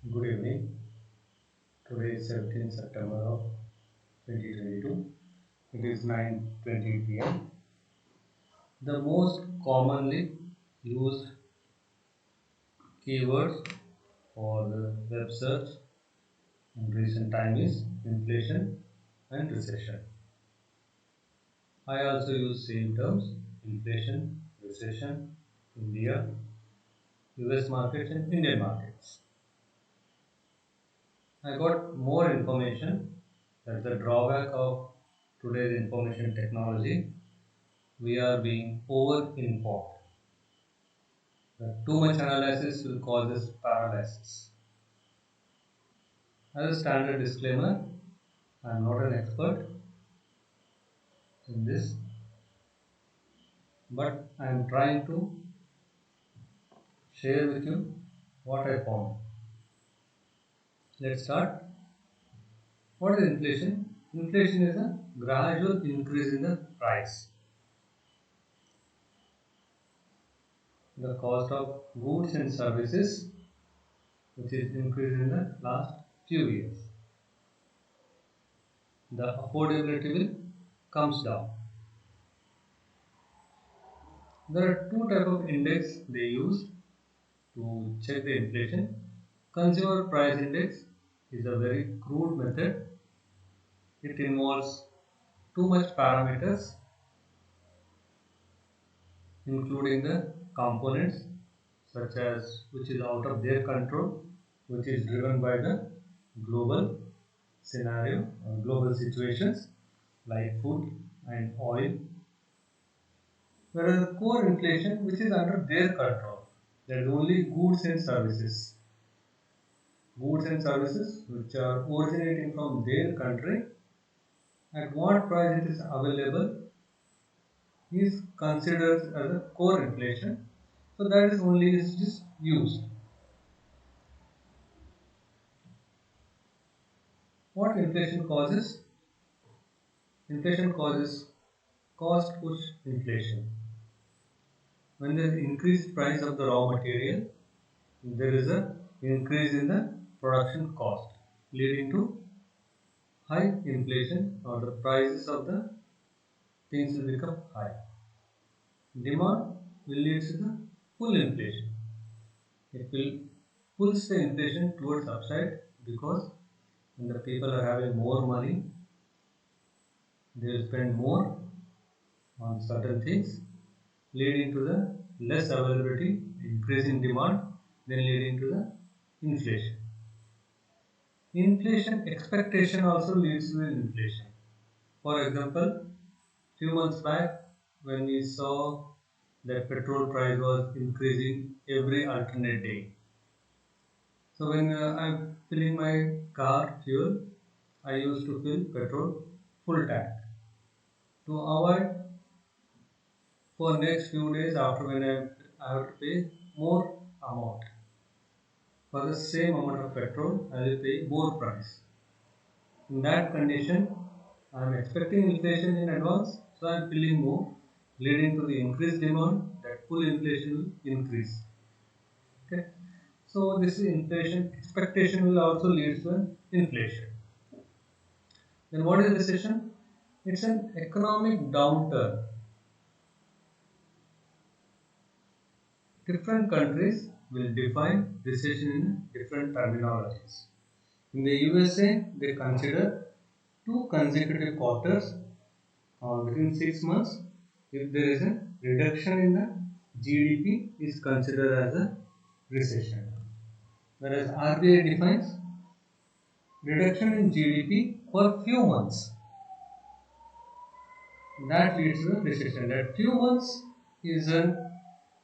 Good evening. Today is 17th September of 2022. It is 9:20 p.m. The most commonly used keywords for the web search in recent time is inflation and recession. I also use same terms: inflation, recession, India, US markets and Indian markets. I got more information that the drawback of today's information technology, we are being over informed. Too much analysis will cause us paralysis. As a standard disclaimer, I am not an expert in this, but I am trying to share with you what I found. Let's start. What is inflation? Inflation is a gradual increase in the price. The cost of goods and services, which is increased in the last few years. The affordability will comes down. There are two types of index they use to check the inflation. Consumer price index is a very crude method. It involves too much parameters, including the components such as which is out of their control, which is driven by the global scenario or global situations like food and oil. Whereas the core inflation, which is under their control, there is only goods and services. Goods and services which are originating from their country, at what price it is available is considered as a core inflation. So that is only is just used. What inflation causes? Inflation causes cost push inflation. When there is increased price of the raw material, there is a increase in the production cost, leading to high inflation, or the prices of the things will become high. Demand will lead to the full inflation. It will push the inflation towards upside, because when the people are having more money, they will spend more on certain things, leading to the less availability, increasing demand, then leading to the inflation. Inflation expectation also leads to inflation. For example, few months back, when we saw that petrol price was increasing every alternate day. So when I'm filling my car fuel, I used to fill petrol full tank to avoid for next few days after when I have to pay more amount. For the same amount of petrol, I will pay more price. In that condition, I am expecting inflation in advance, so I am filling more, leading to the increased demand. That full inflation will increase. Okay, so this is inflation expectation will also lead to an inflation. Then what is recession? It's an economic downturn. Different countries will define recession in different terminologies. In the USA, they consider two consecutive quarters or within 6 months, if there is a reduction in the GDP, is considered as a recession. Whereas RBI defines reduction in GDP for few months, that leads to a recession. That few months is a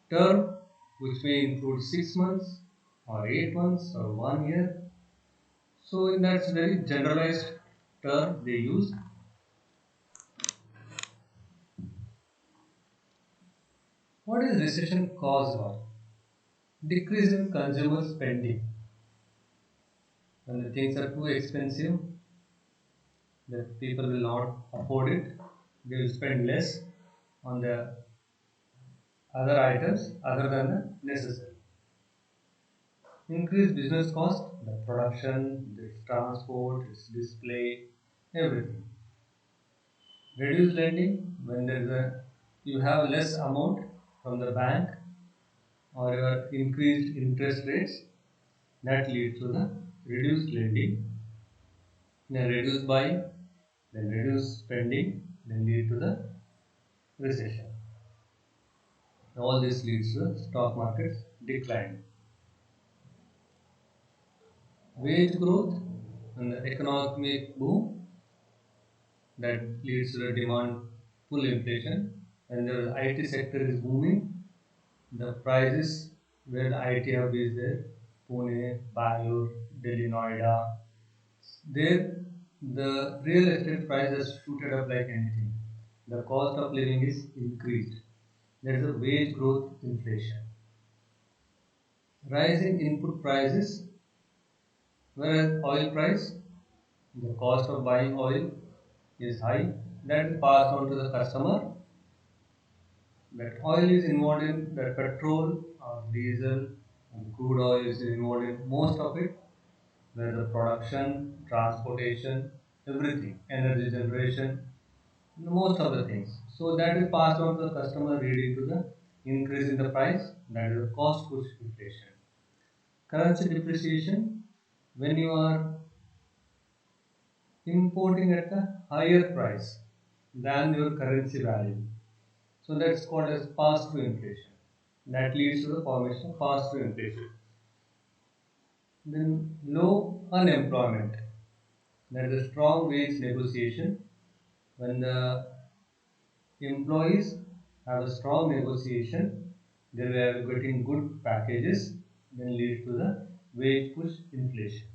term which may include 6 months or 8 months or 1 year. So in that's very generalized term they use. What is recession caused by? Decrease in consumer spending. When the things are too expensive, the people will not afford it. They will spend less on the other items other than the necessary. Increased business cost, the production, its transport, its display, everything. Reduced lending, when there is a you have less amount from the bank or your increased interest rates, that leads to the reduced lending, then reduced buying, then reduced spending, then lead to the recession. All this leads to the stock market's decline. Wage growth and the economic boom, that leads to the demand pull inflation. When the IT sector is booming, the prices where the IT hub is there, Pune, Bangalore, Delhi, Noida, there the real estate price has shooted up like anything. The cost of living is increased. There is a wage growth inflation. Rising input prices, whereas oil price, the cost of buying oil is high, that is passed on to the customer. That oil is involved in the petrol or diesel and crude oil is involved in most of it, where the production, transportation, everything, energy generation, most of the things. So that is passed on to the customer leading to the increase in the price, that is the cost push inflation. Currency depreciation, when you are importing at a higher price than your currency value. So that's called as pass-through inflation. That leads to the formation of pass-through inflation. Then low unemployment. There is a strong wage negotiation. When the employees have a strong negotiation, they are getting good packages, then leads to the wage push inflation.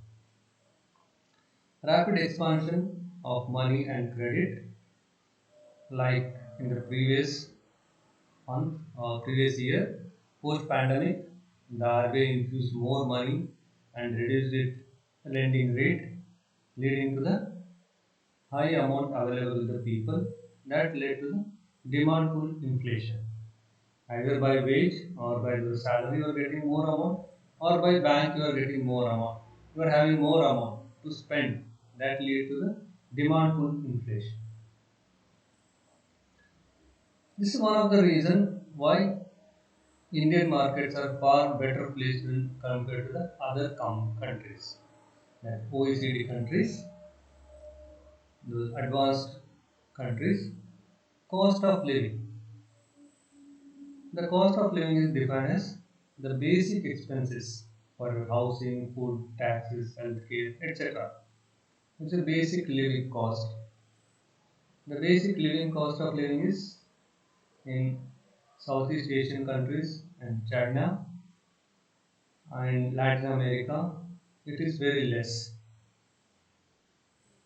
Rapid expansion of money and credit, like in the previous year, post pandemic, the RBI infused more money and reduced its lending rate, leading to the high amount available to the people. That led to the demand pull inflation. Either by wage or by the salary you are getting more amount, or by bank you are getting more amount. You are having more amount to spend. That lead to the demand pull inflation. This is one of the reasons why Indian markets are far better placed when compared to the other countries, like OECD countries, those advanced countries. Cost of living. The cost of living is defined as the basic expenses for your housing, food, taxes, healthcare, etc. It's a basic living cost. The basic living cost of living is in Southeast Asian countries and China and Latin America, it is very less.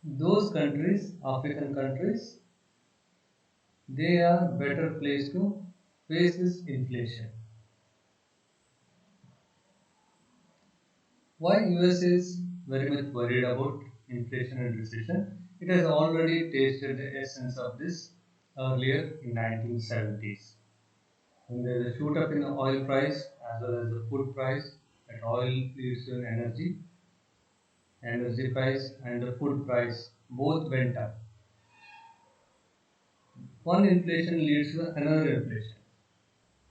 Those countries, African countries, they are better placed to face this inflation. Why US is very much worried about inflation and recession? It has already tasted the essence of this earlier in 1970s. When there is a shoot up in the oil price as well as the food price, that oil leads to an energy price and the food price both went up. One inflation leads to another inflation.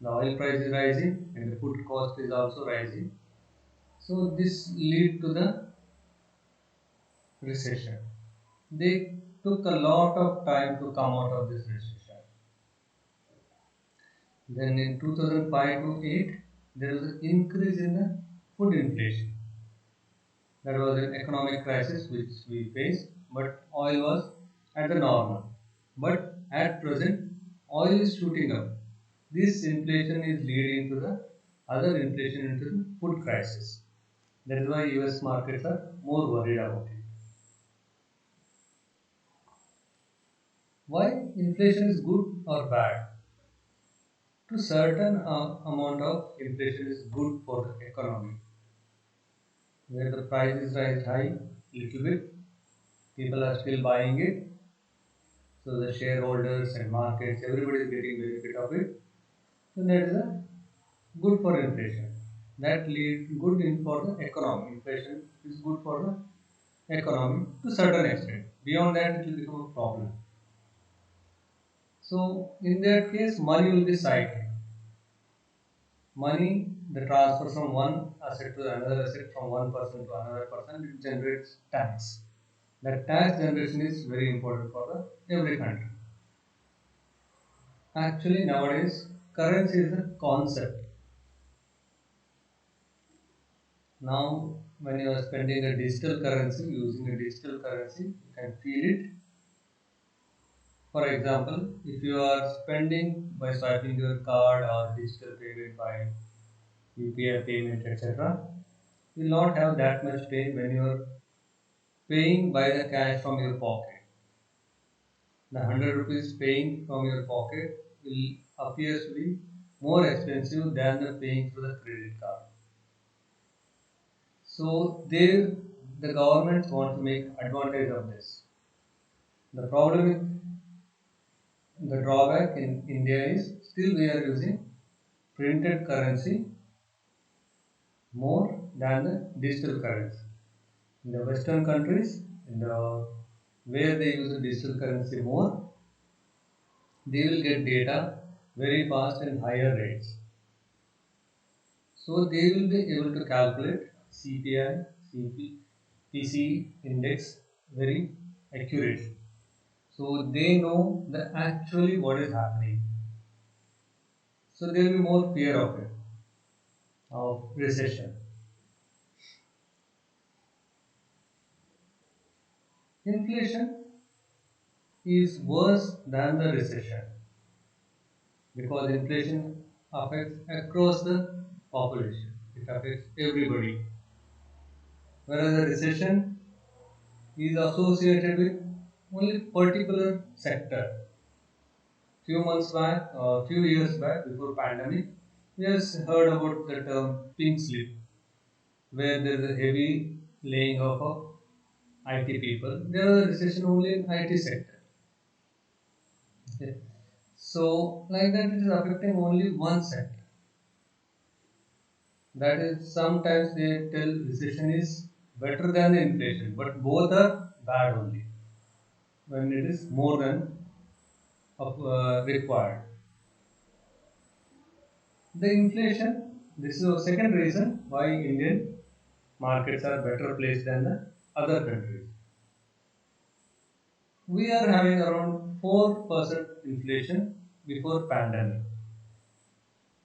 The oil price is rising and the food cost is also rising. So this lead to the recession. They took a lot of time to come out of this recession. Then in 2005 to 8, there was an increase in the food inflation. There was an economic crisis which we faced, but oil was at the normal. But at present, oil is shooting up. This inflation is leading to the other inflation into the food crisis. That is why US markets are more worried about it. Why inflation is good or bad? To certain amount of inflation is good for the economy. Where the prices rise high, little bit, people are still buying it. So the shareholders and markets, everybody is getting benefit of it. So that is a good for inflation. That lead good in for the economy. Inflation is good for the economy to certain extent. Beyond that, it will become a problem. So in that case, money will be cycling. Money, the transfer from one asset to another asset, from one person to another person, it generates tax. That tax generation is very important for the every country. Actually, nowadays, currency is a concept. Now, when you are spending a digital currency, using a digital currency, you can feel it. For example, if you are spending by swiping your card or digital payment by UPI payment, etc., you will not have that much pain when you are paying by the cash from your pocket. The 100 rupees paying from your pocket will appear to be more expensive than the paying through the credit card. So the government want to make advantage of this. The problem with the drawback in India is still we are using printed currency more than the digital currency. In the Western countries, in the where they use the digital currency more, they will get data very fast and higher rates. So they will be able to calculate CPI, PC index very accurate. So they know the actually what is happening. So there will be more fear of it, of recession. Inflation is worse than the recession because inflation affects across the population. It affects everybody. Whereas the recession is associated with only particular sector. Few months back, few years back, before pandemic, we have heard about the term pink slip, where there is a heavy laying off of IT people. There was a recession only in IT sector. Okay. So, like that, it is affecting only one sector. That is, sometimes they tell recession is better than the inflation, but both are bad only when it is more than required. The inflation, this is the second reason why Indian markets are better placed than the other countries. We are having around 4% inflation before pandemic,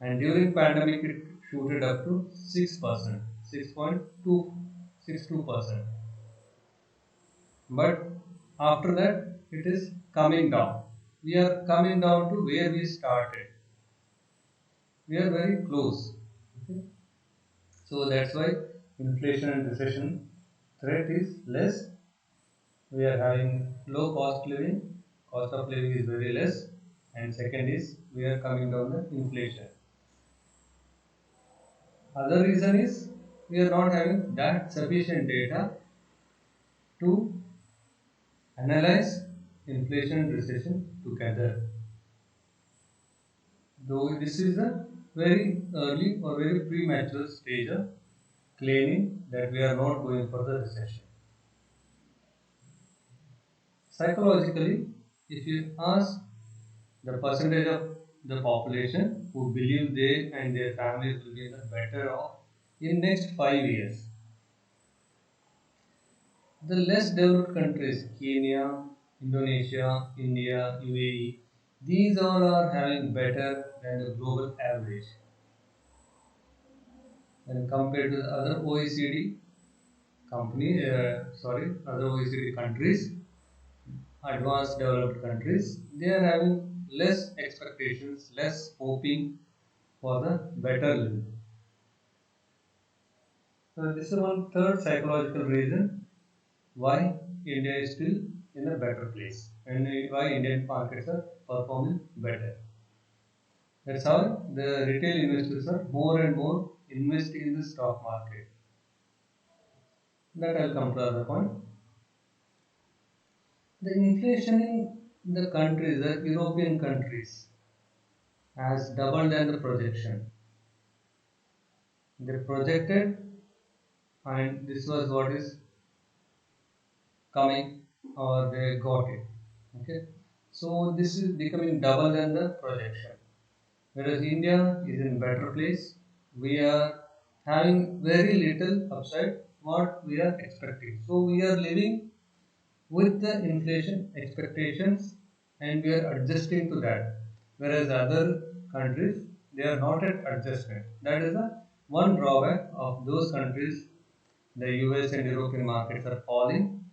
and during pandemic it shooted up to 6%, 6.262%. But after that it is coming down. We are coming down to where we started. We are very close. Okay? So that's why inflation and recession threat is less. We are having low cost of living is very less, and second is we are coming down the inflation. Other reason is we are not having that sufficient data to analyze inflation and recession together. Though this is a very early or very premature stage of claiming that we are not going for the recession. Psychologically, if you ask the percentage of the population who believe they and their families will be better off in next 5 years, the less developed countries, Kenya, Indonesia, India, UAE, these all are having better than the global average. When compared to the other OECD other OECD countries, advanced developed countries, they are having less expectations, less hoping for the better living. So this is one third psychological reason why India is still in a better place and why Indian markets are performing better. That's how the retail investors are more and more investing in the stock market. That I'll come to other point. The inflation in the countries, the European countries, has doubled than the projection. They projected, and this was what is coming, or they got it. Okay, so this is becoming double than the projection. Whereas India is in better place, we are having very little upside what we are expecting. So we are living with the inflation expectations and we are adjusting to that. Whereas other countries, they are not at adjustment. That is the one drawback of those countries. The US and European markets are falling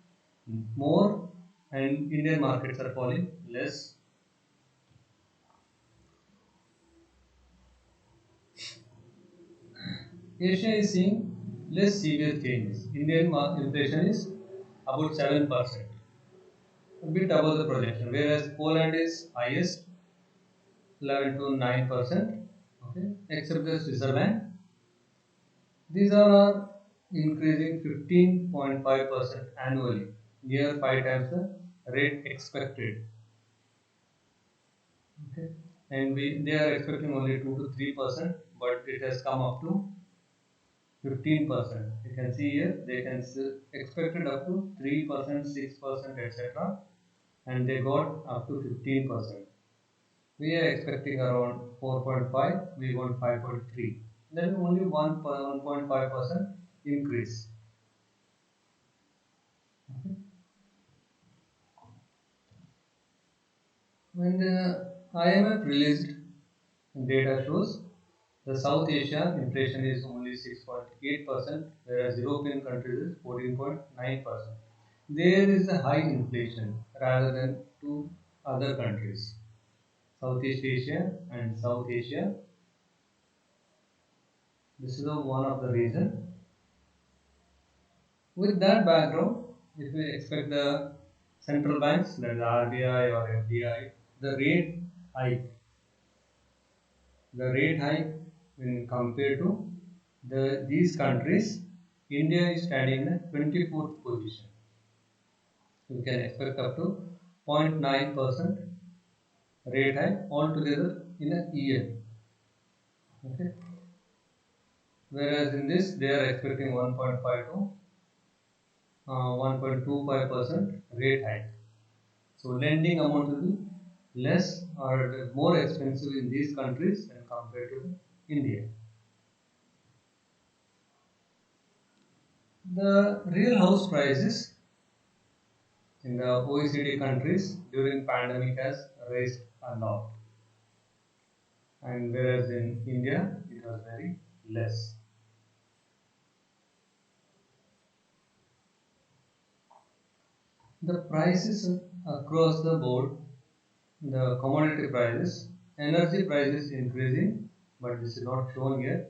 more and Indian markets are falling less. Asia is seeing less severe changes. Indian inflation is about 7%, a bit above the projection, whereas Poland is highest, 11 to 9%, okay, except the Switzerland. These all are increasing 15.5% annually, near 5 times the rate expected. Okay, and they are expecting only 2 to 3%, but it has come up to 15%. You can see here they can expected up to 3%, 6%, etc. And they got up to 15%. We are expecting around 4.5, we want 5.3. Then only 1.5% increase. When the IMF released data shows the South Asia inflation is only 6.8%, whereas European countries is 14.9%. There is a high inflation rather than to other countries. Southeast Asia and South Asia. This is one of the reason. With that background, if we expect the central banks, that is RBI or FDI, the rate hike, the rate hike when compared to these countries, India is standing in the 24th position. You can expect up to 0.9% rate hike altogether in a year. Okay. Whereas in this they are expecting 1.5 to 1.25% rate hike. So lending amount will be less or more expensive in these countries when compared to India. The real house prices in the OECD countries during pandemic has raised a lot, and whereas in India it was very less. The prices across the board, the commodity prices, energy prices increasing, but this is not shown here.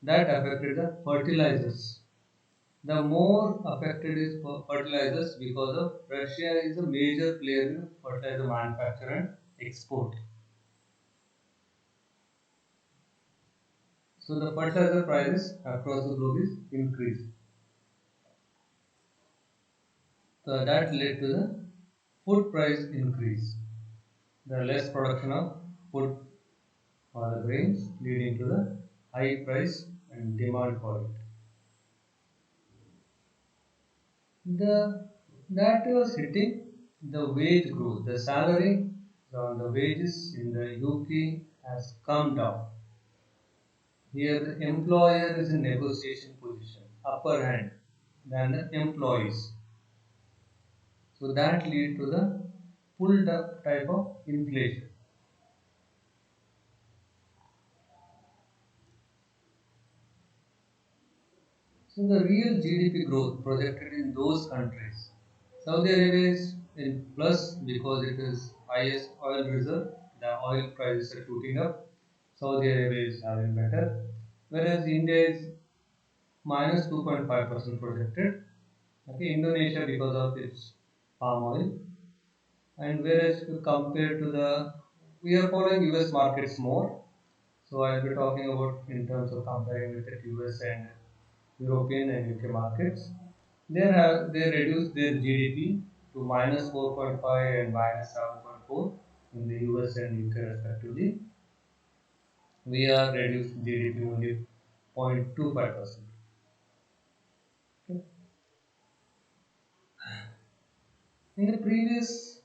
That affected the fertilizers. The more affected is fertilizers because of Russia is a major player in fertilizer manufacture and export. So the fertilizer prices across the globe is increased. So that led to the food price increase. The less production of food or the grains leading to the high price and demand for it. The that was hitting the wage growth. The salary on the wages in the UK has come down. Here the employer is in negotiation position, upper hand than the employees. So that lead to the pulled up type of inflation. So the real GDP growth projected in those countries. Saudi Arabia is in plus because it is highest oil reserve. The oil prices are shooting up. Saudi Arabia is having better. Whereas India is minus 2.5% projected. Okay, Indonesia because of its palm oil. And whereas compared to we are following US markets more. So I'll be talking about in terms of comparing with the US and European and UK markets. They reduced their GDP to minus 4.5 and minus 7.4 in the US and UK respectively. We are reduced GDP only 0.25%. In the previous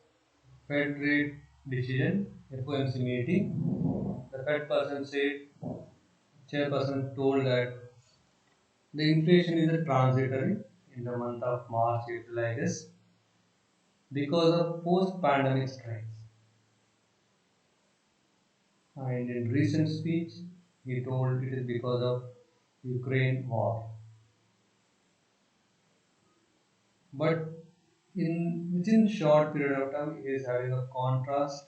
Fed rate decision, FOMC meeting, the Fed person said, chairperson told that the inflation is a transitory in the month of March, April, I guess, because of post-pandemic strains. And in recent speech, he told it is because of Ukraine war. But in within short period of time, he is having a contrast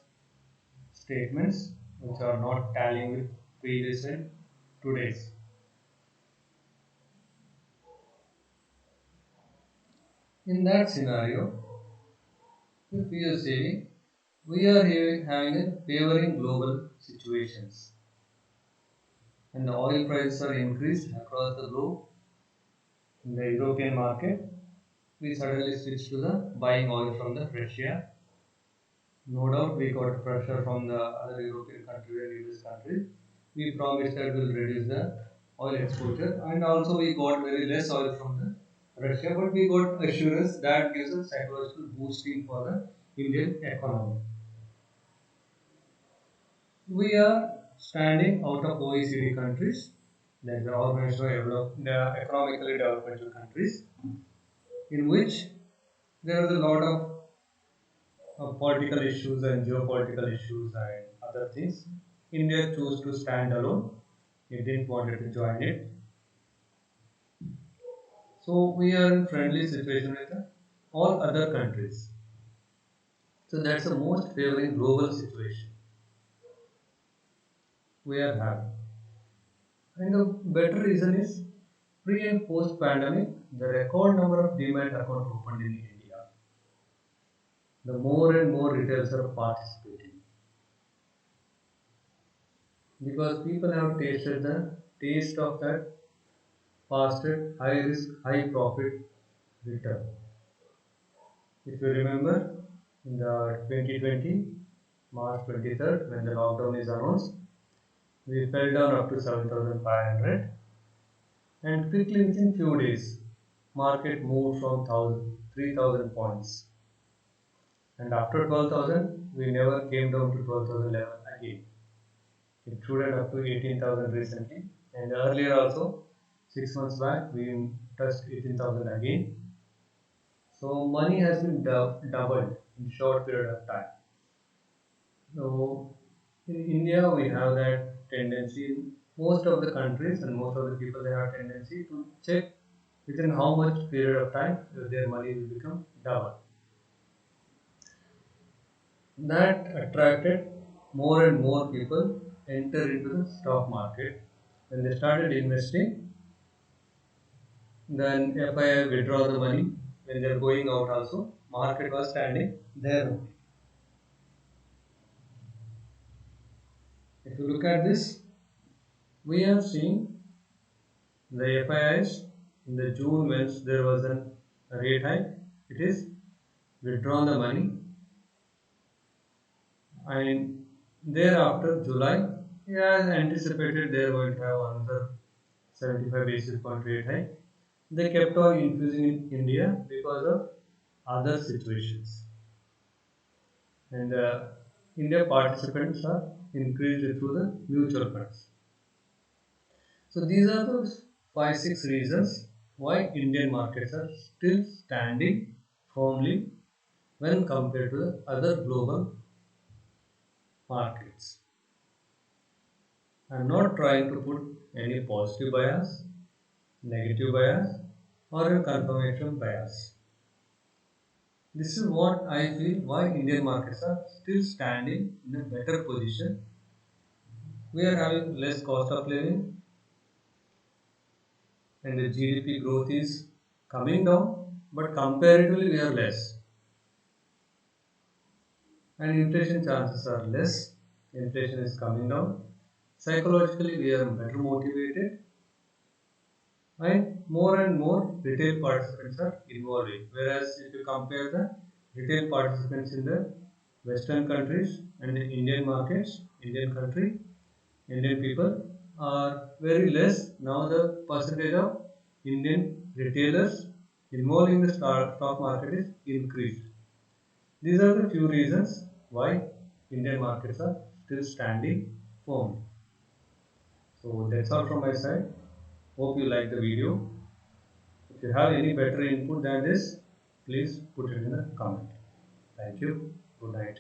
statements which are not tallying with previous and today's. In that scenario, if we are saying we are having a favoring global situations and the oil prices are increased across the globe in the European market, we suddenly switch to the buying oil from the Russia. No doubt we got pressure from the other European countries and US countries. We promised that we'll reduce the oil exposure and also we got very less oil from the Russia, but we got assurance that gives a psychological boosting for the Indian economy. We are standing out of OECD countries, that is the Organization of the Economically Developmental Countries, in which there is a lot of political issues and geopolitical issues and other things. India chose to stand alone. It didn't want to join it. So we are in friendly situation with all other countries. So that's the most favoring global situation we are having. And the better reason is pre and post pandemic, the record number of demat accounts opened in India. The more and more retailers are participating because people have tasted the taste of that fasted high risk, high profit return. If you remember in the 2020 March 23rd when the lockdown is announced, we fell down up to 7,500 and quickly within few days market moved from 3,000 points and after 12,000 we never came down to 12,000 level again. It shooted up to 18,000 recently and earlier also 6 months back we touched 18,000 again. So money has been doubled in short period of time. So in India we have that tendency in most of the countries and most of the people they have tendency to check within how much period of time their money will become double. That attracted more and more people enter into the stock market. When they started investing, then FII withdraw the money. When they are going out also, market was standing there only. If you look at this, we have seen the FIIs in the June when there was a rate hike, it is withdrawn the money and thereafter July, as anticipated they are going to have another 75 basis point rate hike. They kept on infusing in India because of other situations and India participants are increased through the mutual funds. So these are the 5-6 reasons why Indian markets are still standing firmly when compared to the other global markets. I am not trying to put any positive bias, negative bias or a confirmation bias. This is what I feel why Indian markets are still standing in a better position. We are having less cost of living and the GDP growth is coming down, but comparatively we are less. And inflation chances are less. Inflation is coming down. Psychologically, we are better motivated, and more retail participants are involving. Whereas, if you compare the retail participants in the Western countries and the Indian markets, Indian country, Indian people, are very less. Now the percentage of Indian retailers involved in the stock market is increased. These are the few reasons why Indian markets are still standing firm. So that's all from my side. Hope you like the video. If you have any better input than this, please put it in the comment. Thank you. Good night.